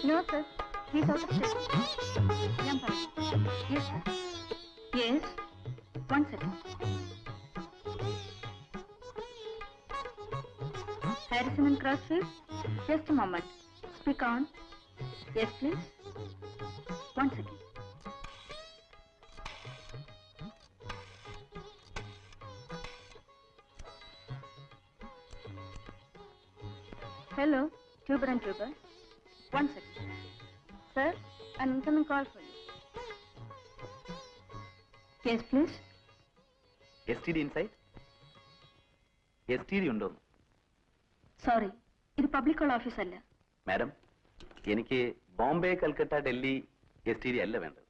No, sir. He's out of station. Yes, sir. Yes. 1 second. Harrison and Crossfield? Just a moment. Speak on. Yes, please. 1 second. Hello, Tuber and Tuber. 1 second. Sir, an incoming call for you. Yes, please. STD inside? STD ഉണ്ടോ? Sorry, ഇത് public call office അല്ല. Madam, എനിക്ക് Bombay, Calcutta, Delhi STD അല്ല വേണ്ടത്.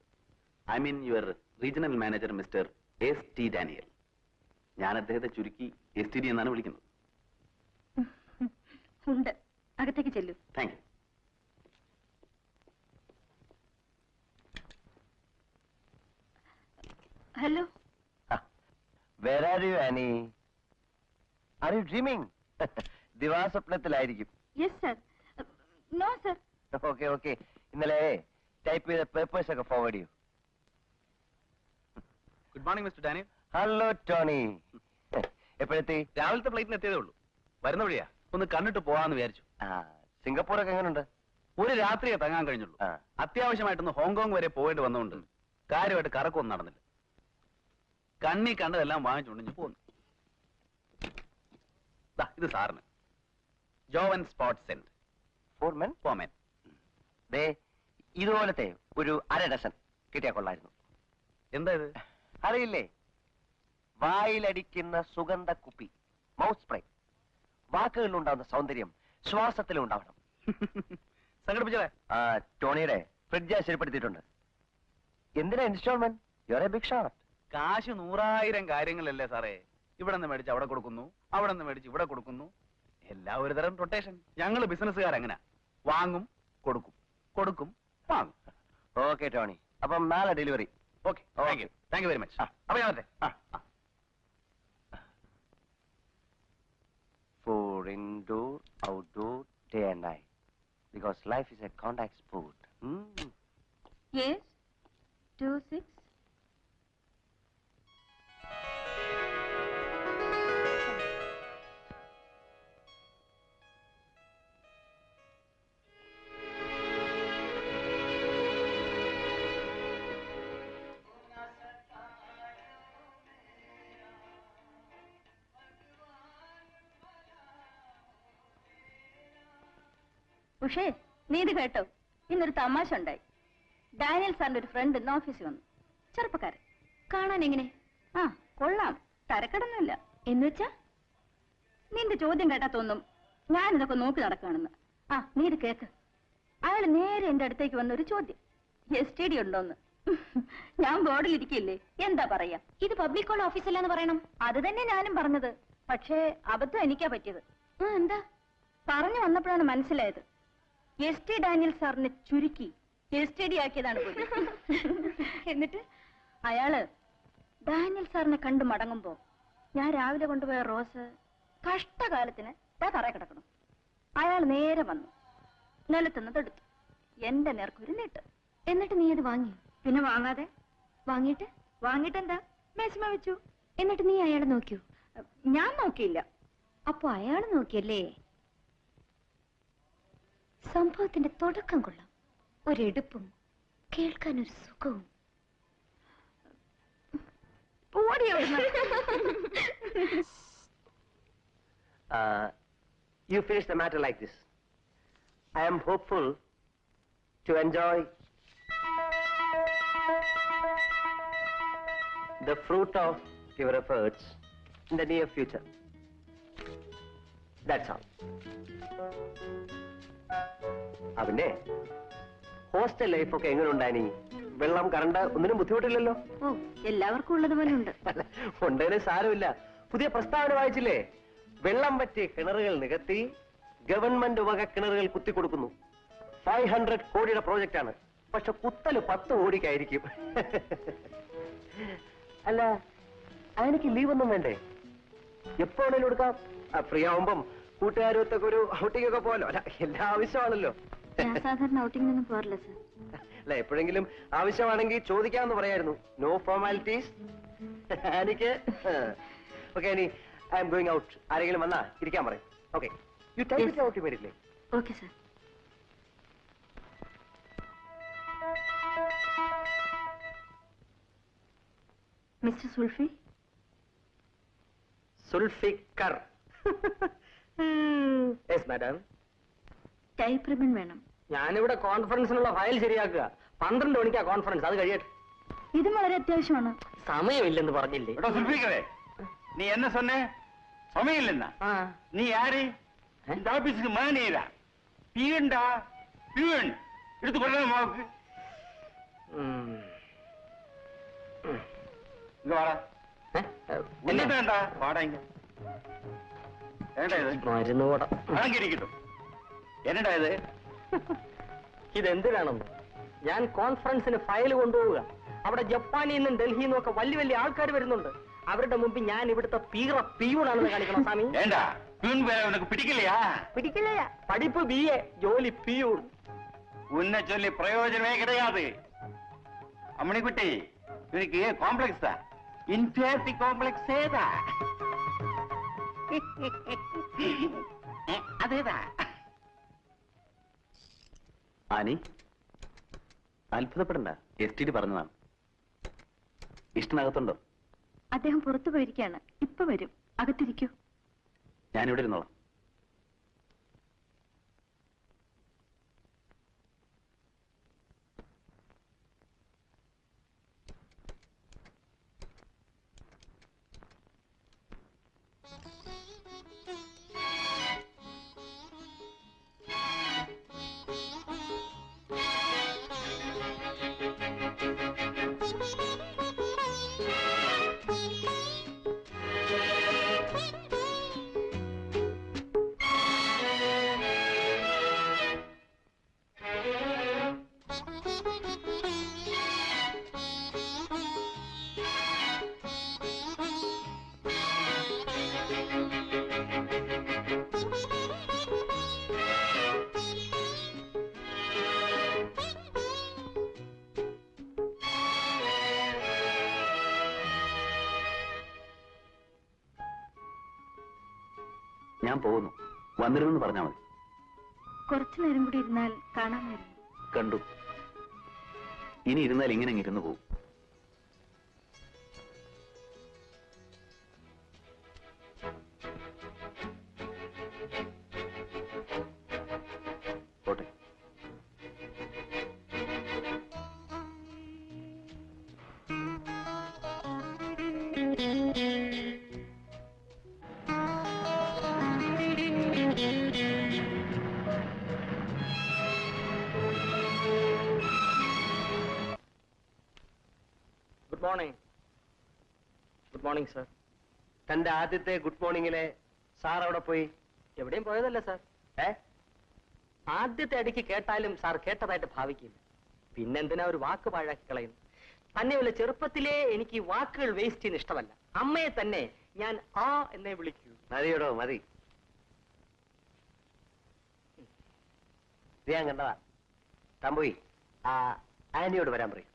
I mean your regional manager mister S.T. Daniel. ഞാൻ അദ്ദേഹത്തെ ചുരുക്കി STD എന്നാണ് വിളിക്കുന്നത്. ഉണ്ട്, അകത്തേക്ക് ചെല്ലൂ. Thank you. Hello. Where are you, Annie? Are you dreaming? ദിവാസ്വപ്നത്തിലായിരിക്കും. Yes, sir. No, sir. Okay, okay. ഇന്നലെ ടൈപ്പ് ചെയ്ത പേപ്പേഴ്സ് ഒക്കെ ഫോർവേഡ് ചെയ്യൂ. Good morning mister Daniel. Hello Tony. എപ്പോഴെത്തി? രാവിലത്തെ ഫ്ലൈറ്റിന് എത്തിയതേ ഉള്ളൂ. വരുന്ന വഴിയാ, ഒന്ന് കണ്ടിട്ട് പോവാന്ന് വിചാരിച്ചു. സിംഗപ്പൂരൊക്കെ എങ്ങനെയുണ്ട്? ഒരു രാത്രിയെ തങ്ങാൻ കഴിഞ്ഞുള്ളൂ. അത്യാവശ്യമായിട്ടൊന്ന് ഹോങ്കോങ് വരെ പോയിട്ട് വന്നുകൊണ്ട് കാര്യമായിട്ട് കറക്കൊന്നും നടന്നില്ല. കണ്ണി കണ്ടതെല്ലാം വാങ്ങിച്ചുകൊണ്ട് പോന്നു. ഇത് സാറിന് ജോവൻ സ്പോർട്സ് സെന്റ്. ഫോർമെൻ. ഇതുപോലത്തെ ഒരു 1/2 ഡസൻ കിട്ടിയാ കൊള്ളായിരുന്നു. എന്താ ഇത്? അറിയില്ലേ? വായിലടിക്കുന്ന സുഗന്ധ കുപ്പി, മൗത്ത് സ്പ്രേ. വാക്കുകളിലുണ്ടാവുന്ന സൗന്ദര്യം ശ്വാസത്തിലും ഉണ്ടാവണം. സംഘടിപ്പിച്ചേ. ടോണിയുടെ ഫ്രിഡ്ജ് ശരിപ്പെടുത്തിയിട്ടുണ്ട്. എന്തിനാ instalment? Your a big shot. കാശ് 100,000 കാര്യങ്ങളല്ലേ സാറേ. ഇവിടെ നിന്ന് മേടിച്ച് അവിടെ കൊടുക്കുന്നു, അവിടെ നിന്ന് മേടിച്ച് ഇവിടെ കൊടുക്കുന്നു. എല്ലാം ഒരു തരം റൊട്ടേഷൻ. ഞങ്ങൾ ബിസിനസ്സുകാരെങ്ങനെ വാങ്ങും, കൊടുക്കും, കൊടുക്കും, വാങ്ങും. ഓക്കെ ടോണി, അപ്പം നാളെ delivery. Okay, thank you very much. അപ്പൊ ഞാൻ വരട്ടെ. For indoor, outdoor, day and night. Because life is a contact sport. Yes. 26. ഉഷേ, നീ ഇത് കേട്ടോ? ഇന്നൊരു തമാശ ഉണ്ടായി. ഡാനിയൽ സാറിന്റെ ഒരു ഫ്രണ്ട് ഇന്ന് ഓഫീസിൽ വന്നു. ചെറുപ്പക്കാരൻ. കാണാൻ എങ്ങനെ? കൊള്ളാം, തരക്കടൊന്നുമില്ല. എന്നുവെച്ചാ നിന്റെ ചോദ്യം കേട്ടാ തോന്നും ഞാനിതൊക്കെ നോക്കി നടക്കുകയാണെന്ന്. നീ ഇത് കേക്ക്. അയാൾ നേരെ എന്റെ അടുത്തേക്ക് വന്ന ഒരു ചോദ്യം, STD ഉണ്ടോന്ന്. ഞാൻ ബോർഡിലിരിക്കില്ലേ, എന്താ പറയാ? ഇത് പബ്ലിക് കോൾ ഓഫീസല്ലാന്ന് പറയണം. അത് തന്നെ ഞാനും പറഞ്ഞത്. പക്ഷേ അബദ്ധം എനിക്കാ പറ്റിയത്. എന്താ പറഞ്ഞു വന്നപ്പോഴാണ് മനസ്സിലായത്. S.T. ഡാനിയൽ സാറിനെ ചുരുക്കി STD ആക്കിയതാണ് പോലും. എന്നിട്ട് അയാള് ഡാനിയൽ സാറിനെ കണ്ടു മടങ്ങുമ്പോ ഞാൻ രാവിലെ കൊണ്ടുപോയ റോസ് കഷ്ടകാലത്തിന് തറ കിടക്കണം. അയാൾ നേരെ വന്നു, നിലത്തുന്നത് എടുത്തു, എന്റെ നേർക്കൊരു നീട്ട്. എന്നിട്ട് നീ അത് വാങ്ങി? പിന്നെ വാങ്ങാതെ? വാങ്ങിട്ടെന്താ, മേശമ വെച്ചു. എന്നിട്ട് നീ അയാളെ നോക്കിയോ? ഞാൻ നോക്കിയില്ല. അപ്പൊ അയാൾ നോക്കിയല്ലേ? സംഭവത്തിന്റെ തുടക്കം കൊള്ളാം. ഒരെടുപ്പും കേൾക്കാനൊരു സുഖവും. You finish the matter like this. I am hopeful to enjoy the fruit of your efforts in the near future. That's all. അവന്റെ ഹോസ്റ്റൽ ലൈഫൊക്കെ എങ്ങനെ ഉണ്ടായി? വെള്ളം, കറണ്ട് ഒന്നിനും ബുദ്ധിമുട്ടില്ലല്ലോ? എല്ലാവർക്കും ഉള്ളത് പോലെ ഉണ്ട്. ഉണ്ടതിന് സാരമില്ല. പുതിയ പ്രസ്താവന വായിച്ചില്ലേ? വെള്ളം പറ്റിയ കിണറുകൾ നികത്തി ഗവൺമെന്റ് വക കിണറുകൾ കുത്തിക്കൊടുക്കുന്നു. 500 കോടിയുടെ പ്രോജക്റ്റാണ്. പക്ഷെ കുത്തല് 10 കോടിക്കായിരിക്കും. അല്ല, എനിക്ക് ലീവ് ഒന്നും വേണ്ടേ? എപ്പോ വേണേലും എടുക്കാം. ഫ്രീ ആവുമ്പം കൂട്ടുകാരൊത്തൊക്കെ ഒരു ഔട്ടിംഗ് ഒക്കെ പോലോ അല്ല എല്ലാ ആവശ്യമാണല്ലോ. ഞാൻ സാധാരണ ഔട്ടിങ്ങിനൊന്നും പോറില്ല സർ. അല്ല എപ്പോഴെങ്കിലും ആവശ്യമാണെങ്കിൽ ചോദിക്കാമെന്ന് പറയായിരുന്നു. No formalities. എനിക്ക് ഓക്കെ ഇനി ഐ എം ഗോയിങ് ഔട്ട്. ആരെങ്കിലും വന്നാ ഇരിക്കാൻ പറയും. Okay you take it out immediately. Okay sir. Mister Sulfi. Sulfikar. Yes madam. Type ribbon വേണം. ഞാനിവിടെ കോൺഫറൻസിനുള്ള ഫയൽ ശരിയാക്കുക. 12 മണിക്കാ കോൺഫറൻസ്. അത് കഴിയട്ടെ. ഇതും വളരെ അത്യാവശ്യമാണ്. സമയമില്ലെന്ന് പറഞ്ഞില്ലേ? സുൽഫിക്കറെ, நீ என்ன சொன்ன? சமயம் இல்லைன்னா நீ யாரு? இந்த ஆபீஸுக்கு மேனேஜரா? பியூன்டா, பியூன். எடுத்து கொள்ளலாம் மாவுக்கு. இங்க வாடா. என்னடா வாடா இங்க. என்னடா இது? മരുന്ന് കൂട അടങ്ങിയിരിക്കട്ടെ. എന്നടാ ഇത്? ഇതെന്തിനാണെന്ന്? ഞാൻ കോൺഫറൻസിന് ഫയൽ കൊണ്ടുപോവുക. അവിടെ ജപ്പാനിൽ നിന്നും ഡൽഹിയിൽ നിന്നും ഒക്കെ വലിയ വലിയ ആൾക്കാർ വരുന്നുണ്ട്. അവരുടെ മുമ്പിൽ ഞാൻ ഇവിടുത്തെ പിയൂണാണെന്ന് കാണിക്കണം സ്വാമി. ஏண்டா பியூன் வேலை உனக்கு பிடிக்கலையா? പിടിക്കില്ല. പഠിപ്പ് BA, ജോലി പിയൂൺ. உன்னை சொல்லி பிரயோஜனமே கிடையாது. அம்மணிக்குட்டி, இவனுக்கு காம்ப்ளெக்ஸ் தான். இன்ஃபியாரிட்டி காம்ப்ளெக்ஸ் தான். அதேதான். ആനി, അത്ഭുതപ്പെടണ്ട. STD പറഞ്ഞതാണ്. ഇഷ്ടനകത്തുണ്ടോ? അദ്ദേഹം പുറത്തു പോയിരിക്കുകയാണ്. ഇപ്പൊ വരും. അകത്തിരിക്കൂ. ഞാനിവിടെ ഇരുന്നോളാം. ഞാൻ പോകുന്നു. വന്നിരുന്നെന്ന് പറഞ്ഞാൽ മതി. കുറച്ചു നേരം കൂടി ഇരുന്നാൽ കാണാമായിരുന്നു. കണ്ടു. ഇനി ഇരുന്നാൽ ഇങ്ങനെ ഇരുന്നു പോകും. പോട്ടെ. Good morning. Good morning sir. തന്റെ ആദ്യത്തെ ഗുഡ് മോർണിംഗിലെ സാർ അവിടെ പോയി? എവിടെയും പോയതല്ല സാർ. ആദ്യത്തെ അടിക്ക് കേട്ടാലും സാർ കേട്ടതായിട്ട് ഭാവിക്കില്ല. പിന്നെന്തിനാ ഒരു വാക്ക് പാഴാക്കി കളയുന്നു? തന്നെയുള്ള ചെറുപ്പത്തിലേ എനിക്ക് ഈ വാക്കുകൾ വേസ്റ്റ് ചെയ്യുന്ന ഇഷ്ടമല്ല. അമ്മയെ തന്നെ ഞാൻ ആ എന്നെ വിളിക്കൂ. മതിയോടോ മതി. ഞാൻ കണ്ടതാ. താൻ പോയി ആനിയോട് വരാൻ പറയും.